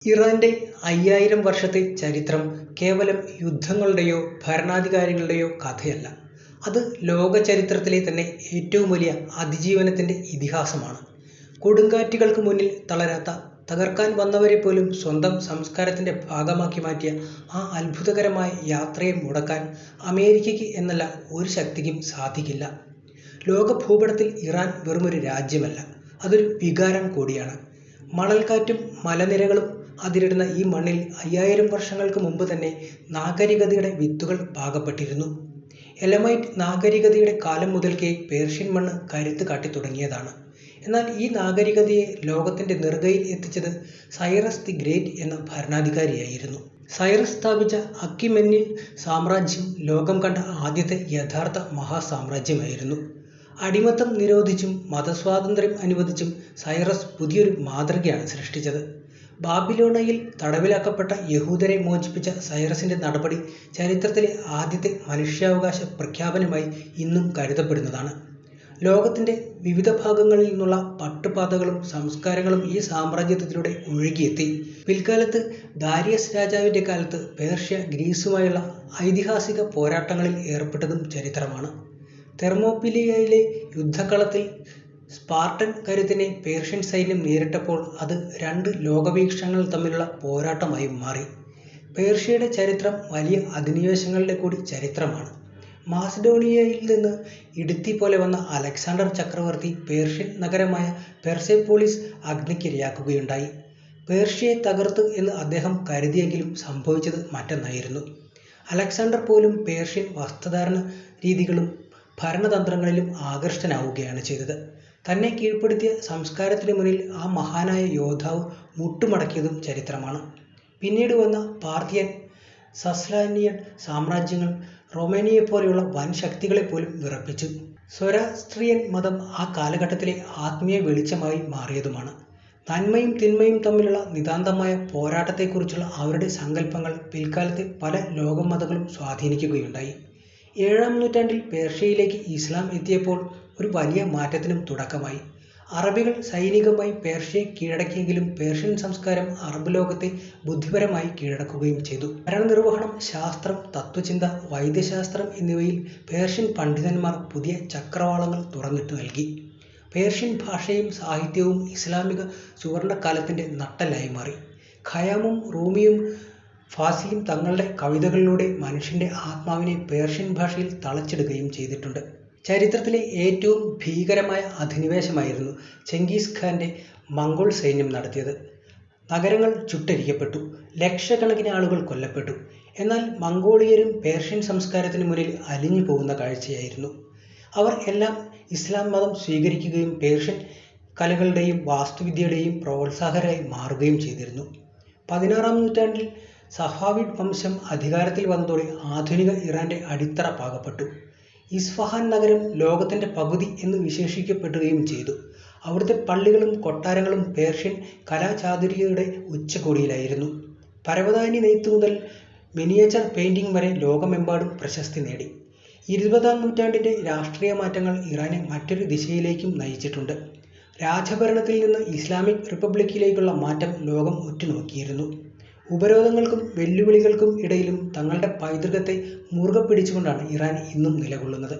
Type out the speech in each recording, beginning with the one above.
ഇറാന്റെ 5000 വർഷത്തെ ചരിത്രം കേവലം യുദ്ധങ്ങളുടെയോ ഭരണാധികാരികളുടെയോ കഥയല്ല. അത് ലോകചരിത്രത്തിലെ തന്നെ ഏറ്റവും വലിയ അതിജീവനത്തിന്റെ ഇതിഹാസമാണ്. കൊടുങ്കാറ്റുകൾക്ക് മുന്നിൽ തളരാത്ത, തകർക്കാൻ വന്നവരെപ്പോലും സ്വന്തം സംസ്കാരത്തിന്റെ ഭാഗമാക്കി മാറ്റിയ ആ അത്ഭുതകരമായ യാത്രയെ മുടക്കാൻ അമേരിക്കയ്ക്ക് എന്നല്ല ഒരു ശക്തിക്കും സാധിക്കില്ല. ലോകഭൂപടത്തിൽ ഇറാൻ വെറുമൊരു രാജ്യമല്ല, അതൊരു വികാരം കൂടിയാണ്. മണൽക്കാറ്റും മലനിരകളും അതിരിടുന്ന ഈ മണ്ണിൽ 5000 വർഷങ്ങൾക്ക് മുമ്പ് തന്നെ നാഗരികതയുടെ വിത്തുകൾ പാകപ്പെട്ടിരുന്നു. എലമൈറ്റ് നാഗരികതയുടെ കാലം മുതൽക്കേ പേർഷ്യൻ മണ്ണ് കരുത്ത് കാട്ടിത്തുടങ്ങിയതാണ്. എന്നാൽ ഈ നാഗരികതയെ ലോകത്തിന്റെ നെറുകയിൽ എത്തിച്ചത് സൈറസ് ദി ഗ്രേറ്റ് എന്ന ഭരണാധികാരിയായിരുന്നു. സൈറസ് സ്ഥാപിച്ച അക്കിമെനിഡ് സാമ്രാജ്യം ലോകം കണ്ട ആദ്യത്തെ യഥാർത്ഥ മഹാസാമ്രാജ്യമായിരുന്നു. അടിമത്തം നിരോധിച്ചും മതസ്വാതന്ത്ര്യം അനുവദിച്ചും സൈറസ് പുതിയൊരു മാതൃകയാണ് സൃഷ്ടിച്ചത്. ബാബിലോണയിൽ തടവിലാക്കപ്പെട്ട യഹൂദരെ മോചിപ്പിച്ച സൈറസിന്റെ നടപടി ചരിത്രത്തിലെ ആദ്യത്തെ മനുഷ്യാവകാശ പ്രഖ്യാപനമായി ഇന്നും കരുതപ്പെടുന്നതാണ്. ലോകത്തിന്റെ വിവിധ ഭാഗങ്ങളിൽ നിന്നുള്ള പട്ടുപാതകളും സംസ്കാരങ്ങളും ഈ സാമ്രാജ്യത്തിലൂടെ ഒഴുകിയെത്തി. പിൽക്കാലത്ത് ദാരിയസ് രാജാവിന്റെ കാലത്ത് പേർഷ്യ ഗ്രീസുമായുള്ള ഐതിഹാസിക പോരാട്ടങ്ങളിൽ ഏർപ്പെട്ടതും ചരിത്രമാണ്. തെർമോപിലയിലെ യുദ്ധക്കളത്തിൽ സ്പാർട്ടൻ കരുത്തിനെ പേർഷ്യൻ സൈന്യം നേരിട്ടപ്പോൾ അത് രണ്ട് ലോകവീക്ഷണങ്ങൾ തമ്മിലുള്ള പോരാട്ടമായി മാറി. പേർഷ്യയുടെ ചരിത്രം വലിയ അധിനിവേശങ്ങളുടെ കൂടി ചരിത്രമാണ്. മാസിഡോണിയയിൽ നിന്ന് ഇടുത്തി പോലെ വന്ന അലക്സാണ്ടർ ചക്രവർത്തി പേർഷ്യൻ നഗരമായ പെർസെപോളിസ് അഗ്നിക്കിരയാക്കുകയുണ്ടായി. പേർഷ്യയെ തകർത്തു എന്ന് അദ്ദേഹം കരുതിയെങ്കിലും സംഭവിച്ചത് മറ്റൊന്നായിരുന്നു. അലക്സാണ്ടർ പോലും പേർഷ്യൻ വസ്ത്രധാരണ രീതികളും ഭരണതന്ത്രങ്ങളിലും ആകൃഷ്ടനാവുകയാണ് ചെയ്തത്. തന്നെ കീഴ്പ്പെടുത്തിയ സംസ്കാരത്തിന് മുന്നിൽ ആ മഹാനായ യോദ്ധാവ് മുട്ടുമടക്കിയതും ചരിത്രമാണ്. പിന്നീട് വന്ന പാർഥിയൻ, സസ്സാനിയൻ സാമ്രാജ്യങ്ങൾ റൊമേനിയയെപ്പോലെയുള്ള വൻ ശക്തികളെ പോലും വിറപ്പിച്ചു. സൊരാസ്ട്രിയൻ മതം ആ കാലഘട്ടത്തിലെ ആത്മീയ വെളിച്ചമായി മാറിയതുമാണ്. നന്മയും തിന്മയും തമ്മിലുള്ള നിതാന്തമായ പോരാട്ടത്തെക്കുറിച്ചുള്ള അവരുടെ സങ്കല്പങ്ങൾ പിൽക്കാലത്തെ പല ലോകമതങ്ങളും സ്വാധീനിക്കുകയുണ്ടായി. 7-ാം നൂറ്റാണ്ടിൽ പേർഷ്യയിലേക്ക് ഇസ്ലാം എത്തിയപ്പോൾ ഒരു വലിയ മാറ്റത്തിനും തുടക്കമായി. അറബികൾ സൈനികമായി പേർഷ്യയെ കീഴടക്കിയെങ്കിലും പേർഷ്യൻ സംസ്കാരം അറബ് ലോകത്തെ ബുദ്ധിപരമായി കീഴടക്കുകയും ചെയ്തു. ഭരണനിർവഹണം, ശാസ്ത്രം, തത്വചിന്ത, വൈദ്യശാസ്ത്രം എന്നിവയിൽ പേർഷ്യൻ പണ്ഡിതന്മാർ പുതിയ ചക്രവാളങ്ങൾ തുറന്നിട്ടു നൽകി. പേർഷ്യൻ ഭാഷയും സാഹിത്യവും ഇസ്ലാമിക സുവർണകാലത്തിന്റെ നട്ടെല്ലായി മാറി. ഖയാമും റൂമിയും ഫാസിയും തങ്ങളുടെ കവിതകളിലൂടെ മനുഷ്യന്റെ ആത്മാവിനെ പേർഷ്യൻ ഭാഷയിൽ തളച്ചിടുകയും ചെയ്തിട്ടുണ്ട്. ചരിത്രത്തിലെ ഏറ്റവും ഭീകരമായ അധിനിവേശമായിരുന്നു ചെങ്കിസ് ഖാന്റെ മംഗോൾ സൈന്യം നടത്തിയത്. നഗരങ്ങൾ ചുട്ടരിക്കപ്പെട്ടു, ലക്ഷക്കണക്കിന് ആളുകൾ കൊല്ലപ്പെട്ടു. എന്നാൽ മംഗോളിയരും പേർഷ്യൻ സംസ്കാരത്തിന് മുന്നിൽ അലിഞ്ഞു പോകുന്ന കാഴ്ചയായിരുന്നു. അവർ എല്ലാം ഇസ്ലാം മതം സ്വീകരിക്കുകയും പേർഷ്യൻ കലകളുടെയും വാസ്തുവിദ്യയുടെയും പ്രോത്സാഹകരായി മാറുകയും ചെയ്തിരുന്നു. 16-ാം നൂറ്റാണ്ടിൽ സഫാവിഡ് വംശം അധികാരത്തിൽ വന്നതോടെ ആധുനിക ഇറാന്റെ അടിത്തറ പാകപ്പെട്ടു. ഇസ്ഫഹാൻ നഗരം ലോകത്തിന്റെ പകുതി എന്ന് വിശേഷിക്കപ്പെടുകയും ചെയ്തു. അവിടുത്തെ പള്ളികളും കൊട്ടാരങ്ങളും പേർഷ്യൻ കലാചാതുര്യയുടെ ഉച്ചകോടിയിലായിരുന്നു. പരവതാനി നെയ്ത്ത് മുതൽ മിനിയേച്ചർ പെയിന്റിംഗ് വരെ ലോകമെമ്പാടും പ്രശസ്തി നേടി. 20-ാം നൂറ്റാണ്ടിന്റെ രാഷ്ട്രീയ മാറ്റങ്ങൾ ഇറാനെ മറ്റൊരു ദിശയിലേക്കും നയിച്ചിട്ടുണ്ട്. രാജഭരണത്തിൽ നിന്ന് ഇസ്ലാമിക് റിപ്പബ്ലിക്കിലേക്കുള്ള മാറ്റം ലോകം ഉറ്റുനോക്കിയിരുന്നു. ഉപരോധങ്ങൾക്കും വെല്ലുവിളികൾക്കും ഇടയിലും തങ്ങളുടെ പൈതൃകത്തെ മുറുകെ പിടിച്ചുകൊണ്ടാണ് ഇറാൻ ഇന്നും നിലകൊള്ളുന്നത്.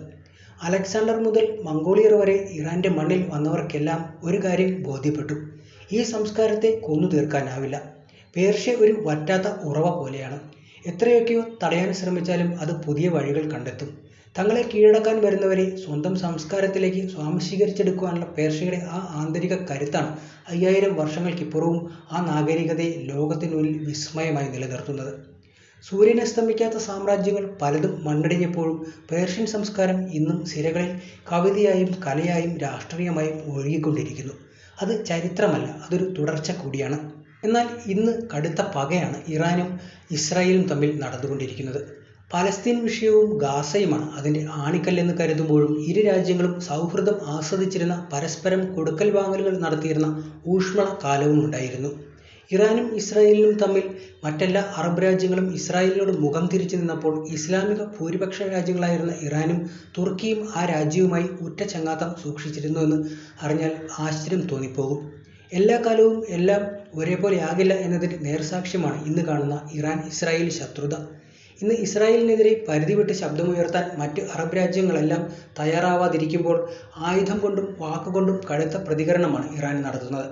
അലക്സാണ്ടർ മുതൽ മംഗോളിയർ വരെ ഇറാന്റെ മണ്ണിൽ വന്നവർക്കെല്ലാം ഒരു കാര്യം ബോധ്യപ്പെട്ടു: ഈ സംസ്കാരത്തെ കൊന്നു തീർക്കാനാവില്ല. പേർഷ്യ ഒരു വറ്റാത്ത ഉറവ പോലെയാണ്. എത്രയൊക്കെയോ തടയാൻ ശ്രമിച്ചാലും അത് പുതിയ വഴികൾ കണ്ടെത്തും. തങ്ങളെ കീഴടക്കാൻ വരുന്നവരെ സ്വന്തം സംസ്കാരത്തിലേക്ക് സ്വാംശീകരിച്ചെടുക്കുവാനുള്ള പേർഷ്യയുടെ ആ ആന്തരിക കരുത്താണ് 5000 വർഷങ്ങൾക്കിപ്പുറവും ആ നാഗരികതയെ ലോകത്തിനുള്ളിൽ വിസ്മയമായി നിലനിർത്തുന്നത്. സൂര്യനസ്തമിക്കാത്ത സാമ്രാജ്യങ്ങൾ പലതും മണ്ണടിഞ്ഞപ്പോഴും പേർഷ്യൻ സംസ്കാരം ഇന്നും സിരകളിൽ കവിതയായും കലയായും രാഷ്ട്രീയമായും ഒഴുകിക്കൊണ്ടിരിക്കുന്നു. അത് ചരിത്രമല്ല, അതൊരു തുടർച്ച കൂടിയാണ്. എന്നാൽ ഇന്ന് കടുത്ത പകയാണ് ഇറാനും ഇസ്രായേലും തമ്മിൽ നടന്നുകൊണ്ടിരിക്കുന്നത്. പലസ്തീൻ വിഷയവും ഗാസയുമാണ് അതിൻ്റെ ആണിക്കല്ലെന്ന് കരുതുമ്പോഴും ഇരു രാജ്യങ്ങളും സൗഹൃദം ആസ്വദിച്ചിരുന്ന, പരസ്പരം കൊടുക്കൽ വാങ്ങലുകൾ നടത്തിയിരുന്ന ഊഷ്മള കാലവും ഉണ്ടായിരുന്നു. ഇറാനും ഇസ്രായേലിനും തമ്മിൽ മറ്റെല്ലാ അറബ് രാജ്യങ്ങളും ഇസ്രായേലിനോട് മുഖം തിരിച്ചു നിന്നപ്പോൾ ഇസ്ലാമിക ഭൂരിപക്ഷ രാജ്യങ്ങളായിരുന്ന ഇറാനും തുർക്കിയും ആ രാജ്യവുമായി ഉറ്റ ചങ്ങാത്തം സൂക്ഷിച്ചിരുന്നുവെന്ന് അറിഞ്ഞാൽ ആശ്ചര്യം തോന്നിപ്പോകും. എല്ലാ കാലവും എല്ലാം ഒരേപോലെയാകില്ല എന്നതിന് നേർസാക്ഷ്യമാണ് ഇന്ന് കാണുന്ന ഇറാൻ ഇസ്രായേൽ ശത്രുത. ഇന്ന് ഇസ്രായേലിനെതിരെ പരിധിവിട്ട് ശബ്ദമുയർത്താൻ മറ്റ് അറബ് രാജ്യങ്ങളെല്ലാം തയ്യാറാവാതിരിക്കുമ്പോൾ ആയുധം കൊണ്ടും വാക്കുകൊണ്ടും കടുത്ത പ്രതികരണമാണ് ഇറാൻ നടത്തുന്നത്.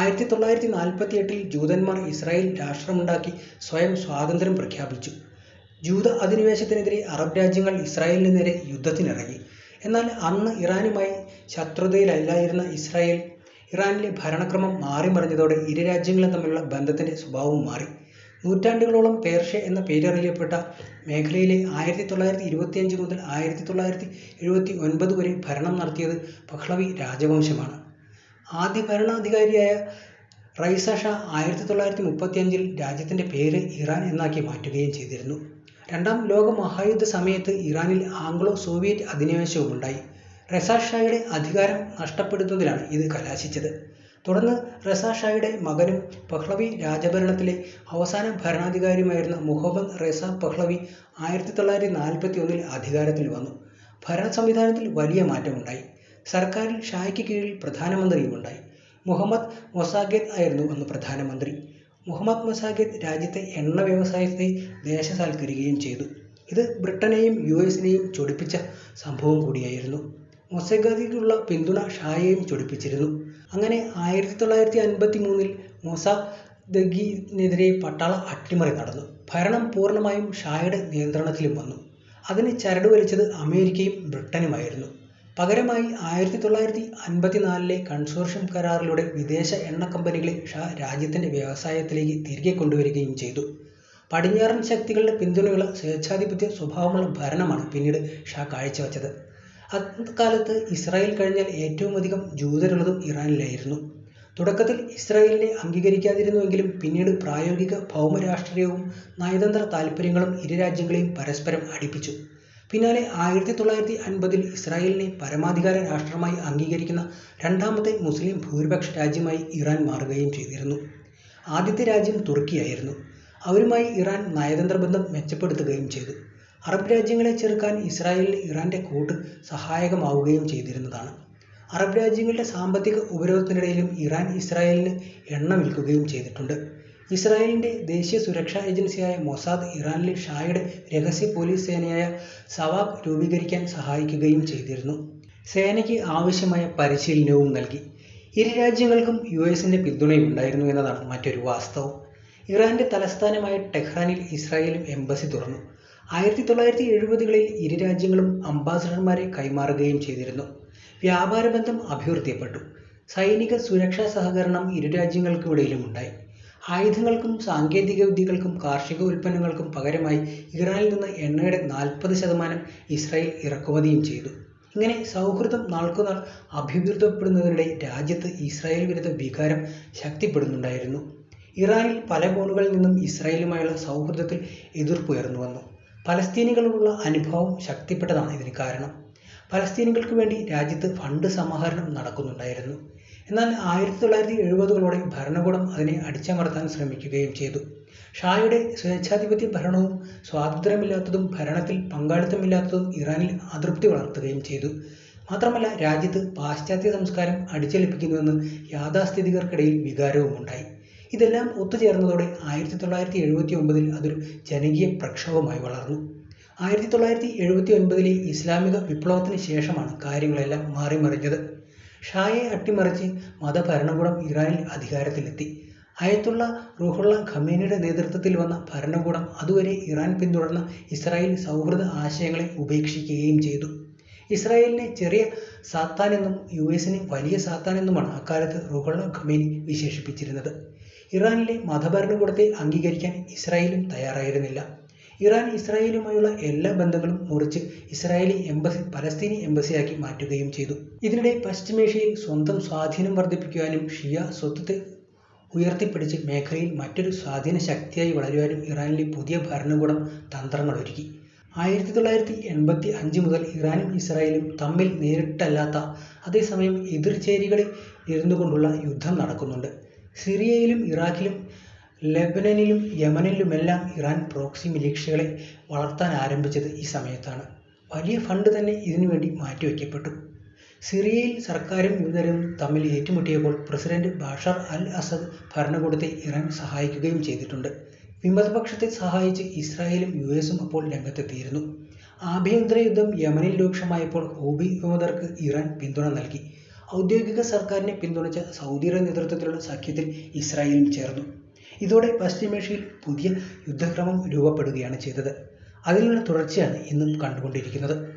1948 ജൂതന്മാർ ഇസ്രായേൽ രാഷ്ട്രമുണ്ടാക്കി സ്വയം സ്വാതന്ത്ര്യം പ്രഖ്യാപിച്ചു. ജൂത അധിനിവേശത്തിനെതിരെ അറബ് രാജ്യങ്ങൾ ഇസ്രായേലിന് നേരെ യുദ്ധത്തിനിറങ്ങി. എന്നാൽ അന്ന് ഇറാനുമായി ശത്രുതയിലല്ലായിരുന്ന ഇറാനിലെ ഭരണക്രമം മാറിമറിഞ്ഞതോടെ ഇരു രാജ്യങ്ങളും തമ്മിലുള്ള ബന്ധത്തിൻ്റെ സ്വഭാവവും മാറി. നൂറ്റാണ്ടുകളോളം പേർഷ്യ എന്ന പേരറിയപ്പെട്ട മേഖലയിലെ 1925 മുതൽ 1979 വരെ ഭരണം നടത്തിയത് പഹ്ലവി രാജവംശമാണ്. ആദ്യ ഭരണാധികാരിയായ റൈസ ഷാ 1935 രാജ്യത്തിൻ്റെ പേര് ഇറാൻ എന്നാക്കി മാറ്റുകയും ചെയ്തിരുന്നു. രണ്ടാം ലോക മഹായുദ്ധ സമയത്ത് ഇറാനിൽ ആംഗ്ലോ സോവിയറ്റ് അധിനിവേശവുമുണ്ടായി. റസാ ഷായുടെ അധികാരം നഷ്ടപ്പെടുത്തുന്നതിലാണ് ഇത് കലാശിച്ചത്. തുടർന്ന് റസാ ഷായുടെ മകനും പഹ്ലവി രാജഭരണത്തിലെ അവസാന ഭരണാധികാരിയുമായിരുന്ന മുഹമ്മദ് റസ പഹ്ലവി 1941 അധികാരത്തിൽ വന്നു. ഭരണ സംവിധാനത്തിൽ വലിയ മാറ്റമുണ്ടായി. സർക്കാരിൽ ഷായ്ക്ക് കീഴിൽ പ്രധാനമന്ത്രിയുമുണ്ടായി. മുഹമ്മദ് മൊസാഗെദ് ആയിരുന്നു അന്ന് പ്രധാനമന്ത്രി. മുഹമ്മദ് മൊസാഗെദ് രാജ്യത്തെ എണ്ണ വ്യവസായത്തെ ദേശസാൽക്കരിക്കുകയും ചെയ്തു. ഇത് ബ്രിട്ടനെയും US-നെയും ചൊടിപ്പിച്ച സംഭവം കൂടിയായിരുന്നു. മൊസാഗെദിനുള്ള പിന്തുണ ഷായെയും ചൊടിപ്പിച്ചിരുന്നു. അങ്ങനെ 1953 മൊസാദെഗിനെതിരെ പട്ടാള അട്ടിമറി നടന്നു. ഭരണം പൂർണ്ണമായും ഷായുടെ നിയന്ത്രണത്തിലും വന്നു. അതിന് ചരട് വലിച്ചത് അമേരിക്കയും ബ്രിട്ടനുമായിരുന്നു. പകരമായി 1954 കൺസോർഷ്യം കരാറിലൂടെ വിദേശ എണ്ണ കമ്പനികളെ ഷാ രാജ്യത്തിൻ്റെ വ്യവസായത്തിലേക്ക് തിരികെ കൊണ്ടുവരികയും ചെയ്തു. പടിഞ്ഞാറൻ ശക്തികളുടെ പിന്തുണയുള്ള സ്വേച്ഛാധിപത്യ സ്വഭാവമുള്ള ഭരണമാണ് പിന്നീട് ഷാ കാഴ്ചവെച്ചത്. അക്കാലത്ത് ഇസ്രായേൽ കഴിഞ്ഞാൽ ഏറ്റവും അധികം ജൂതരുള്ളതും ഇറാനിലായിരുന്നു. തുടക്കത്തിൽ ഇസ്രായേലിനെ അംഗീകരിക്കാതിരുന്നുവെങ്കിലും പിന്നീട് പ്രായോഗിക ഭൗമരാഷ്ട്രീയവും നയതന്ത്ര താൽപ്പര്യങ്ങളും ഇരു രാജ്യങ്ങളെയും പരസ്പരം അടുപ്പിച്ചു. പിന്നാലെ 1950 ഇസ്രായേലിനെ പരമാധികാര രാഷ്ട്രമായി അംഗീകരിക്കുന്ന രണ്ടാമത്തെ മുസ്ലിം ഭൂരിപക്ഷ രാജ്യമായി ഇറാൻ മാറുകയും ചെയ്തിരുന്നു. ആദ്യത്തെ രാജ്യം തുർക്കിയായിരുന്നു. അവരുമായി ഇറാൻ നയതന്ത്ര ബന്ധം മെച്ചപ്പെടുത്തുകയും ചെയ്തു. അറബ് രാജ്യങ്ങളെ ചെറുക്കാൻ ഇസ്രായേലിന് ഇറാൻ്റെ കൂട്ട് സഹായകമാവുകയും ചെയ്തിരുന്നതാണ്. അറബ് രാജ്യങ്ങളുടെ സാമ്പത്തിക ഉപരോധത്തിനിടയിലും ഇറാൻ ഇസ്രായേലിന് എണ്ണ വിൽക്കുകയും ചെയ്തിട്ടുണ്ട്. ഇസ്രായേലിൻ്റെ ദേശീയ സുരക്ഷാ ഏജൻസിയായ മൊസാദ് ഇറാനിലെ ഷായുടെ രഹസ്യ പോലീസ് സേനയായ സവാക് രൂപീകരിക്കാൻ സഹായിക്കുകയും ചെയ്തിരുന്നു. സേനയ്ക്ക് ആവശ്യമായ പരിശീലനവും നൽകി. ഇരു രാജ്യങ്ങൾക്കും US-ൻ്റെ പിന്തുണയുണ്ടായിരുന്നു എന്നതാണ് മറ്റൊരു വാസ്തവം. ഇറാൻ്റെ തലസ്ഥാനമായ ടെഹ്റാനിൽ ഇസ്രായേലും എംബസി തുറന്നു. 1970കളിൽ ഇരു രാജ്യങ്ങളും അംബാസഡർമാരെ കൈമാറുകയും ചെയ്തിരുന്നു. വ്യാപാര ബന്ധം അഭിവൃദ്ധിപ്പെട്ടു. സൈനിക സുരക്ഷാ സഹകരണം ഇരു രാജ്യങ്ങൾക്കിടയിലും ഉണ്ടായി. ആയുധങ്ങൾക്കും സാങ്കേതിക വിദ്യകൾക്കും കാർഷിക ഉൽപ്പന്നങ്ങൾക്കും പകരമായി ഇറാനിൽ നിന്ന് എണ്ണയുടെ 40% ഇസ്രായേൽ ഇറക്കുമതിയും ചെയ്തു. ഇങ്ങനെ സൗഹൃദം നാൾക്കുനാൾ അഭിവൃദ്ധിപ്പെടുന്നതിനിടെ രാജ്യത്ത് ഇസ്രായേൽ വിരുദ്ധ വികാരം ശക്തിപ്പെടുന്നുണ്ടായിരുന്നു. ഇറാനിൽ പല കോണുകളിൽ നിന്നും ഇസ്രായേലുമായുള്ള സൗഹൃദത്തിൽ എതിർപ്പുയർന്നു വന്നു. പലസ്തീനികളോടുള്ള അനുഭാവം ശക്തിപ്പെട്ടതാണ് ഇതിന് കാരണം. പലസ്തീനികൾക്ക് വേണ്ടി രാജ്യത്ത് ഫണ്ട് സമാഹരണം നടക്കുന്നുണ്ടായിരുന്നു. എന്നാൽ 1970കളോടെ ഭരണകൂടം അതിനെ അടിച്ചമർത്താൻ ശ്രമിക്കുകയും ചെയ്തു. ഷായുടെ സ്വേച്ഛാധിപത്യ ഭരണവും സ്വാതന്ത്ര്യമില്ലാത്തതും ഭരണത്തിൽ പങ്കാളിത്തമില്ലാത്തതും ഇറാനിൽ അതൃപ്തി വളർത്തുകയും ചെയ്തു. മാത്രമല്ല രാജ്യത്ത് പാശ്ചാത്യ സംസ്കാരം അടിച്ചേൽപ്പിക്കുന്നുവെന്ന് യാഥാസ്ഥിതികർക്കിടയിൽ വികാരവുമുണ്ടായി. ഇതെല്ലാം ഒത്തുചേർന്നതോടെ 1979 അതൊരു ജനകീയ പ്രക്ഷോഭമായി വളർന്നു. 1979 ഇസ്ലാമിക വിപ്ലവത്തിന് ശേഷമാണ് കാര്യങ്ങളെല്ലാം മാറിമറിഞ്ഞത്. ഷായെ അട്ടിമറിച്ച് മതഭരണകൂടം ഇറാനിൽ അധികാരത്തിലെത്തി. അയത്തുള്ള റൂഹുള്ള ഖമേനിയുടെ നേതൃത്വത്തിൽ വന്ന ഭരണകൂടം അതുവരെ ഇറാൻ പിന്തുടർന്ന ഇസ്രായേൽ സൗഹൃദ ആശയങ്ങളെ ഉപേക്ഷിക്കുകയും ചെയ്തു. ഇസ്രായേലിനെ ചെറിയ സാത്താനെന്നും US-നെ വലിയ സാത്താനെന്നുമാണ് അക്കാലത്ത് റൂഹുള്ള ഖമേനി വിശേഷിപ്പിച്ചിരുന്നത്. ഇറാനിലെ മതഭരണകൂടത്തെ അംഗീകരിക്കാൻ ഇസ്രായേലും തയ്യാറായിരുന്നില്ല. ഇറാൻ ഇസ്രായേലുമായുള്ള എല്ലാ ബന്ധങ്ങളും മുറിച്ച് ഇസ്രായേലി എംബസി പലസ്തീനി എംബസിയാക്കി മാറ്റുകയും ചെയ്തു. ഇതിനിടെ പശ്ചിമേഷ്യയിൽ സ്വന്തം സ്വാധീനം വർദ്ധിപ്പിക്കുവാനും ഷിയ സ്വത്വത്തെ ഉയർത്തിപ്പിടിച്ച് മേഖലയിൽ മറ്റൊരു സ്വാധീന ശക്തിയായി വളരുവാനും ഇറാനിലെ പുതിയ ഭരണകൂടം തന്ത്രങ്ങളൊരുക്കി. 1985 മുതൽ ഇറാനും ഇസ്രായേലും തമ്മിൽ നേരിട്ടല്ലാത്ത അതേസമയം എതിർചേരികളിൽ ഇരുന്നുകൊണ്ടുള്ള യുദ്ധം നടക്കുന്നുണ്ട്. സിറിയയിലും ഇറാഖിലും ലെബനനിലും യമനിലുമെല്ലാം ഇറാൻ പ്രോക്സി മിലിഷ്യകളെ വളർത്താൻ ആരംഭിച്ചത് ഈ സമയത്താണ്. വലിയ ഫണ്ട് തന്നെ ഇതിനുവേണ്ടി മാറ്റിവെക്കപ്പെട്ടു. സിറിയയിൽ സർക്കാരും യുദ്ധരും തമ്മിൽ ഏറ്റുമുട്ടിയപ്പോൾ പ്രസിഡന്റ് ബഷാർ അൽ അസദ് ഭരണകൂടത്തെ ഇറാൻ സഹായിക്കുകയും ചെയ്തിട്ടുണ്ട്. വിമതപക്ഷത്തെ സഹായിച്ച് ഇസ്രായേലും യുഎസും അപ്പോൾ രംഗത്തെത്തിയിരുന്നു. ആഭ്യന്തര യുദ്ധം യമനിൽ രൂക്ഷമായപ്പോൾ ഹൂതി വിമതർക്ക് ഇറാൻ പിന്തുണ നൽകി. ഔദ്യോഗിക സർക്കാരിനെ പിന്തുണച്ച സൗദിയുടെ നേതൃത്വത്തിലുള്ള സഖ്യത്തിൽ ഇസ്രായേലും ചേർന്നു. ഇതോടെ പശ്ചിമേഷ്യയിൽ പുതിയ യുദ്ധക്രമം രൂപപ്പെടുകയാണ് ചെയ്തത്. അതിനുള്ള തുടർച്ചയാണ് ഇന്നും കണ്ടുകൊണ്ടിരിക്കുന്നത്.